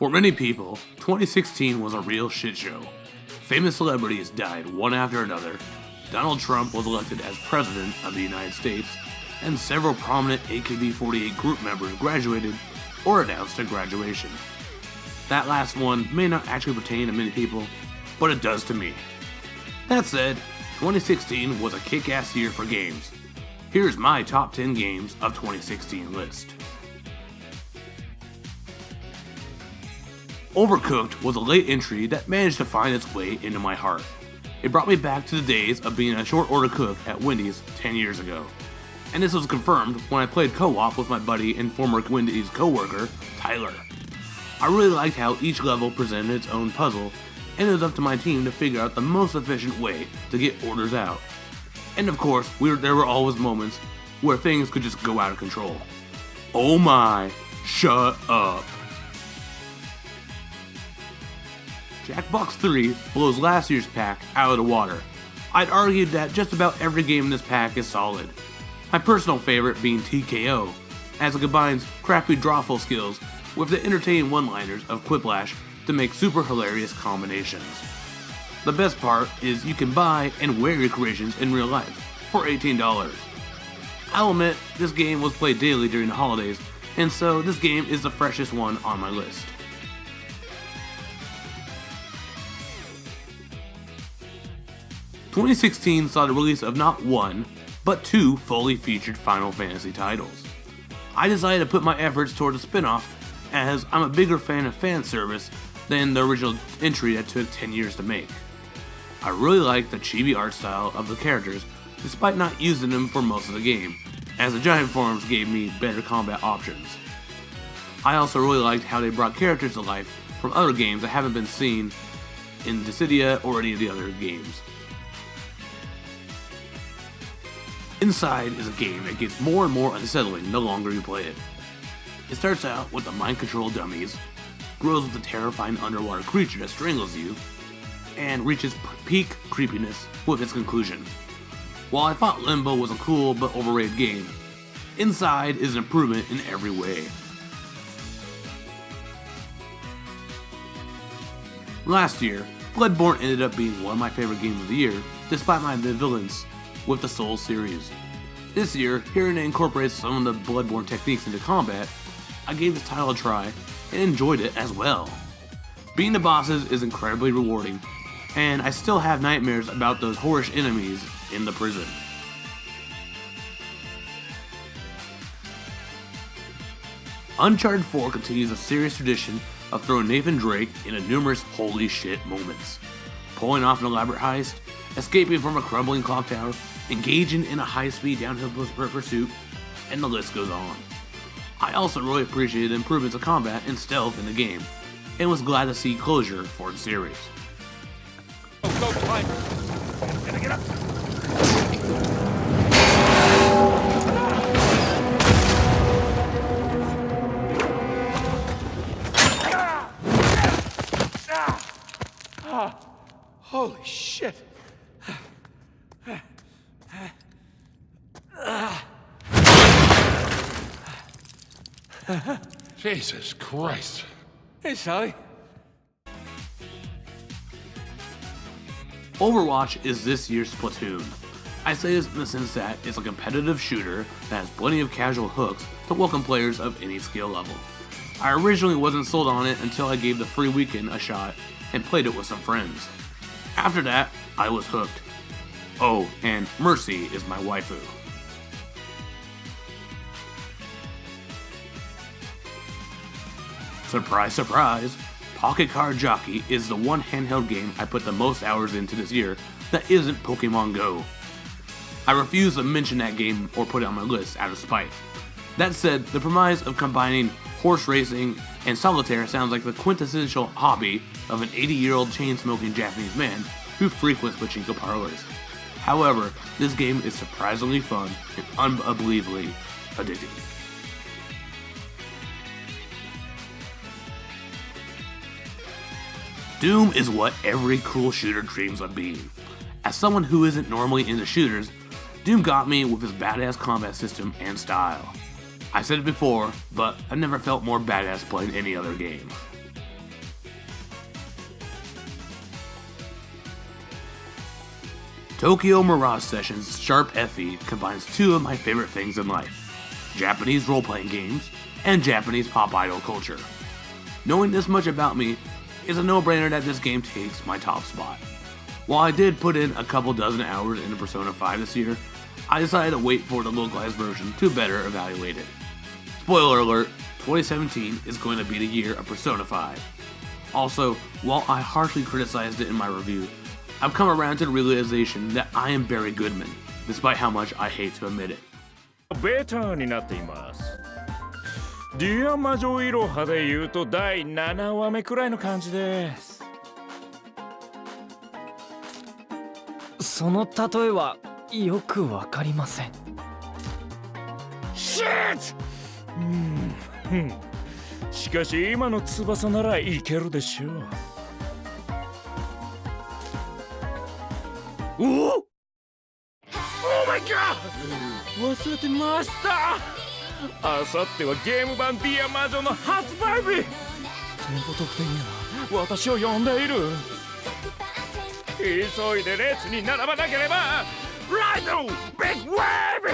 For many people, 2016 was a real shit show. Famous celebrities died one after another, Donald Trump was elected as President of the United States, and several prominent AKB48 group members graduated or announced their graduation. That last one may not actually pertain to many people, but it does to me. That said, 2016 was a kick-ass year for games. Here's my top 10 games of 2016 list. Overcooked was a late entry that managed to find its way into my heart. It brought me back to the days of being a short order cook at Wendy's 10 years ago. And this was confirmed when I played co-op with my buddy and former Wendy's co-worker, Tyler. I really liked how each level presented its own puzzle, and it was up to my team to figure out the most efficient way to get orders out. And of course, there were always moments where things could just go out of control. Oh my, shut up. Jackbox 3 blows last year's pack out of the water. I'd argue that just about every game in this pack is solid. My personal favorite being TKO, as it combines crappy drawful skills with the entertaining one-liners of Quiplash to make super hilarious combinations. The best part is you can buy and wear your creations in real life for $18. I'll admit, this game was played daily during the holidays, and so this game is the freshest one on my list. "2016 saw the release of not one, but two fully featured Final Fantasy titles. I decided to put my efforts toward a spin-off, as I'm a bigger fan of fan service than the original entry that took 10 years to make. I really liked the chibi art style of the characters, despite not using them for most of the game, as the giant forms gave me better combat options. I also really liked how they brought characters to life from other games that haven't been seen in Dissidia or any of the other games. Inside is a game that gets more and more unsettling the longer you play it. It starts out with the mind control dummies, grows with a terrifying underwater creature that strangles you, and reaches peak creepiness with its conclusion. While I thought Limbo was a cool but overrated game, Inside is an improvement in every way. Last year, Bloodborne ended up being one of my favorite games of the year, despite my ambivalence with the Souls series. This year, hearing it incorporates some of the Bloodborne techniques into combat, I gave this title a try and enjoyed it as well. Beating the bosses is incredibly rewarding, and I still have nightmares about those horish enemies in the prison. Uncharted 4 continues a serious tradition of throwing Nathan Drake into numerous holy shit moments. Pulling off an elaborate heist, escaping from a crumbling clock tower, engaging in a high-speed downhill pursuit, and the list goes on. I also really appreciated the improvements of combat and stealth in the game, and was glad to see closure for the series. Go, climber! Gonna get up! Holy shit! Jesus Christ. Hey, Sally. Overwatch is this year's Splatoon. I say this in the sense that it's a competitive shooter that has plenty of casual hooks to welcome players of any skill level. I originally wasn't sold on it until I gave the free weekend a shot and played it with some friends. After that, I was hooked. Oh, and Mercy is my waifu. Surprise, surprise! Pocket Car Jockey is the one handheld game I put the most hours into this year that isn't Pokemon Go. I refuse to mention that game or put it on my list out of spite. That said, the premise of combining horse racing and solitaire sounds like the quintessential hobby of an 80-year-old chain-smoking Japanese man who frequents pachinko parlors. However, this game is surprisingly fun and unbelievably addicting. Doom is what every cool shooter dreams of being. As someone who isn't normally into shooters, Doom got me with his badass combat system and style. I said it before, but I've never felt more badass playing any other game. Tokyo Mirage Sessions' sharp FE combines two of my favorite things in life: Japanese role-playing games and Japanese pop idol culture. Knowing this much about me, it's a no-brainer that this game takes my top spot. While I did put in a couple dozen hours into Persona 5 this year, I decided to wait for the localized version to better evaluate it. Spoiler alert, 2017 is going to be the year of Persona 5. Also, while I harshly criticized it in my review, I've come around to the realization that I am Barry Goodman, despite how much I hate to admit it. ベータになっています。ディアマジョイロハで言うと第7話目くらいの感じです。その例えはよくわかりません。シッしかし今の翼ならいけるでしょう。おお Oh my god! 忘れてました。あさってはゲーム版ディアマジョの発売日。店舗特典には私を呼んでいる。急いで列に並ばなければ。ライドビッグウェーブ